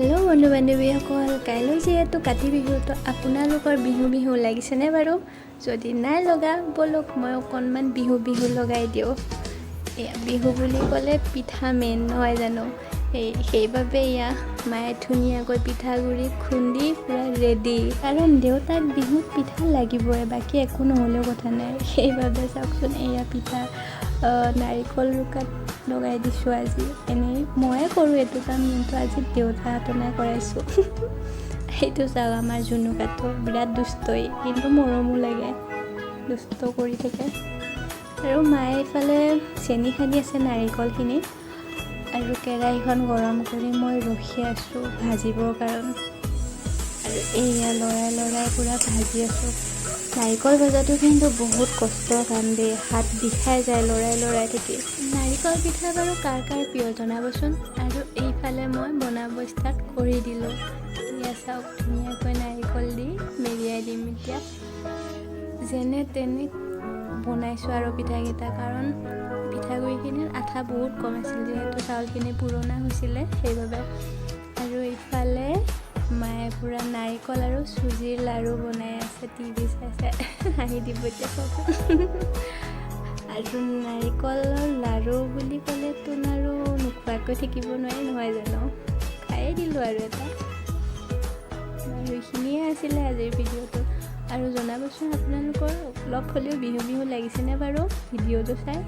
Hello' বন্ধু বান্ধৱীসকল, কাইলৈ যিহেতু কাতি বিহু, তো আপোনালোকৰ বিহু লাগিছেনে বাৰু? যদি নাই লগা, ব'লক মই অকণমান বিহু লগাই দিওঁ। এয়া বিহু বুলি ক'লে পিঠা মেইন নহয় জানো? সেইবাবে এয়া মায়ে ধুনীয়াকৈ পিঠাগুড়ি খুন্দি পূৰা ৰেডি। কাৰণ দেউতাক বিহুত পিঠা লাগিবই, বাকী একো নহ'লেও কথা নাই। সেইবাবে চাওকচোন, এয়া পিঠা নাৰিকল ৰুকাত লগাই দিছোঁ আজি। এনেই ময়ে কৰোঁ এইটো কাম, কিন্তু আজি দেউতাহঁতনে কৰাইছোঁ। সেইটো চাওক, আমাৰ জুনুকাটো বিৰাট দুষ্টই, কিন্তু মৰমো লাগে, দুষ্ট কৰি থাকে। আৰু মায়ে এইফালে চেনি সানি আছে নাৰিকলখিনি, আৰু কেৰাহীখন গৰম কৰি মই ৰখি আছোঁ ভাজিবৰ কাৰণে। আৰু এয়া লৰাই পূৰা ভাজি আছোঁ। নাৰিকল ভজাটো কিন্তু বহুত কষ্টৰ কাম দেই, হাত বিষাই যায় লৰাই থাকি। নাৰিকল পিঠা বাৰু কাৰ প্ৰিয় জনাবচোন। আৰু এইফালে মই বনাব ষ্টাৰ্ট কৰি দিলোঁ। এয়া চাওক, ধুনীয়াকৈ নাৰিকল দি মেৰিয়াই দিম এতিয়া। যেনে তেনে বনাইছোঁ আৰু পিঠাকেইটা, কাৰণ পিঠাগুড়িখিনিৰ আঠা বহুত কম আছিল, যিহেতু চাউলখিনি পুৰণা হৈছিলে সেইবাবে। আৰু ইফালে মায়ে পূৰা নাৰিকল আৰু চুজিৰ লাড়ু বনাই আছে, টিভি চাই হাঁহি দিব এতিয়া চাওকচোন। আৰু নাৰিকলৰ লাড়ু বুলি ক'লেতো আৰু নোখোৱাকৈ থাকিব নোৱাৰি নহয় জানো? খায়েই দিলোঁ আৰু এটা। আৰু এইখিনিয়ে আছিলে আজিৰ ভিডিঅ'টো। আৰু জনাবচোন আপোনালোকৰ অলপ হ'লেও বিহু লাগিছেনে বাৰু ভিডিঅ'টো চাই?